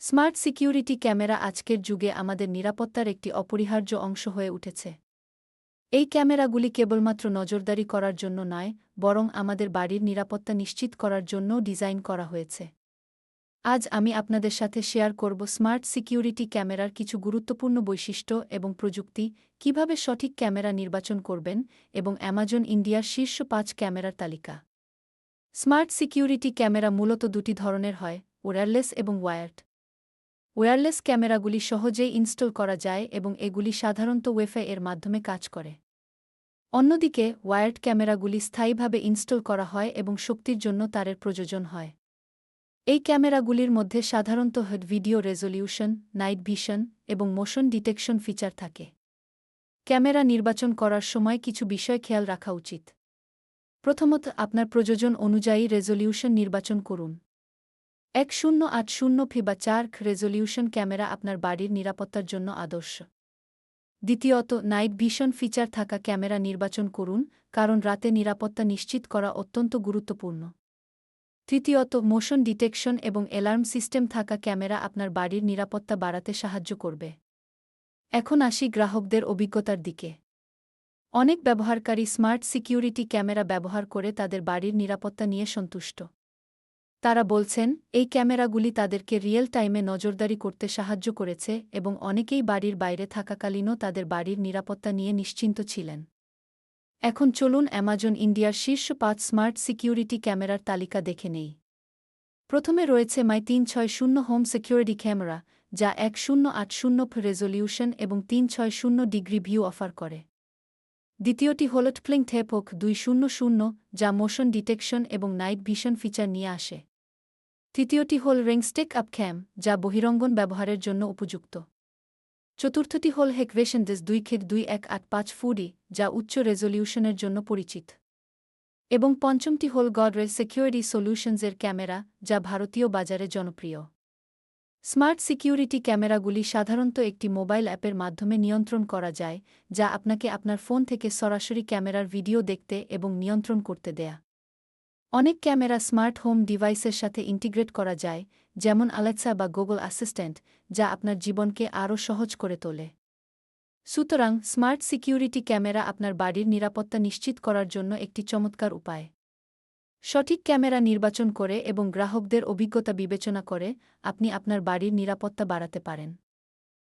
Smart security camera আজকের যুগে আমাদের নিরাপত্তার একটি অপরিহার্য অংশ হয়ে উঠেছে। এই ক্যামেরাগুলি কেবলমাত্র নজরদারি করার জন্য নয়, বরং আমাদের বাড়ির নিরাপত্তা নিশ্চিত করার জন্যও ডিজাইন করা হয়েছে। আজ আমি আপনাদের সাথে শেয়ার করব স্মার্ট সিকিউরিটি ক্যামেরার কিছু গুরুত্বপূর্ণ বৈশিষ্ট্য এবং প্রযুক্তি, কিভাবে সঠিক ক্যামেরা নির্বাচন করবেন এবং অ্যামাজন ইন্ডিয়ার শীর্ষ ৫ ক্যামেরার তালিকা। স্মার্ট সিকিউরিটি ক্যামেরা মূলত দুটি ধরনের হয়, ওয়্যারলেস এবং ওয়্যার্ড। ওয়্যারলেস ক্যামেরাগুলি সহজেই ইনস্টল করা যায় এবং এগুলি সাধারণত ওয়াইফাই এর মাধ্যমে কাজ করে। অন্যদিকে ওয়্যার্ড ক্যামেরাগুলি স্থায়ীভাবে ইনস্টল করা হয় এবং শক্তির জন্য তারের প্রয়োজন হয়। এই ক্যামেরাগুলির মধ্যে সাধারণত ভিডিও রেজোলিউশন, নাইট ভিশন এবং মোশন ডিটেকশন ফিচার থাকে। ক্যামেরা নির্বাচন করার সময় কিছু বিষয় খেয়াল রাখা উচিত। প্রথমত, আপনার প্রয়োজন অনুযায়ী রেজোলিউশন নির্বাচন করুন। 1080p বা 4K রেজোলিউশন ক্যামেরা আপনার বাড়ির নিরাপত্তার জন্য আদর্শ। দ্বিতীয়ত, নাইট ভিশন ফিচার থাকা ক্যামেরা নির্বাচন করুন, কারণ রাতে নিরাপত্তা নিশ্চিত করা অত্যন্ত গুরুত্বপূর্ণ। তৃতীয়ত, মোশন ডিটেকশন এবং অ্যালার্ম সিস্টেম থাকা ক্যামেরা আপনার বাড়ির নিরাপত্তা বাড়াতে সাহায্য করবে। এখন আসি গ্রাহকদের অভিজ্ঞতার দিকে। অনেক ব্যবহারকারী স্মার্ট সিকিউরিটি ক্যামেরা ব্যবহার করে তাদের বাড়ির নিরাপত্তা নিয়ে সন্তুষ্ট। তারা বলছেন, এই ক্যামেরাগুলি তাদেরকে রিয়েল টাইমে নজরদারি করতে সাহায্য করেছে এবং অনেকেই বাড়ির বাইরে থাকাকালীনও তাদের বাড়ির নিরাপত্তা নিয়ে নিশ্চিন্ত ছিলেন। এখন চলুন অ্যামাজন ইন্ডিয়ার শীর্ষ ৫ স্মার্ট সিকিউরিটি ক্যামেরার তালিকা দেখে নেই। প্রথমে রয়েছে মাই 360 হোম সিকিউরিটি ক্যামেরা, যা 1080p রেজোলিউশন এবং 360 ডিগ্রি ভিউ অফার করে। দ্বিতীয়টি হল টপ্লিং থেপক 200, যা মোশন ডিটেকশন এবং নাইট ভিশন ফিচার নিয়ে আসে। তৃতীয়টি হল রিংস্টেক আপ ক্যাম, যা বহিরঙ্গন ব্যবহারের জন্য উপযুক্ত। চতুর্থটি হল হেকভেশন ডিস 2K2185 ফুডি, যা উচ্চ রেজোলিউশনের জন্য পরিচিত। এবং পঞ্চমটি হল গডরেজ সিকিউরিটি সলিউশনসের ক্যামেরা, যা ভারতীয় বাজারে জনপ্রিয়। স্মার্ট সিকিউরিটি ক্যামেরাগুলি সাধারণত একটি মোবাইল অ্যাপের মাধ্যমে নিয়ন্ত্রণ করা যায়, যা আপনাকে আপনার ফোন থেকে সরাসরি ক্যামেরার ভিডিও দেখতে এবং নিয়ন্ত্রণ করতে দেয়। অনেক ক্যামেরা স্মার্ট হোম ডিভাইসের সাথে ইন্টিগ্রেট করা যায়, যেমন আলেক্সা বা গুগল অ্যাসিস্ট্যান্ট, যা আপনার জীবনকে আরও সহজ করে তোলে। সুতরাং স্মার্ট সিকিউরিটি ক্যামেরা আপনার বাড়ির নিরাপত্তা নিশ্চিত করার জন্য একটি চমৎকার উপায়। সঠিক ক্যামেরা নির্বাচন করে এবং গ্রাহকদের অভিজ্ঞতা বিবেচনা করে আপনি আপনার বাড়ির নিরাপত্তা বাড়াতে পারেন।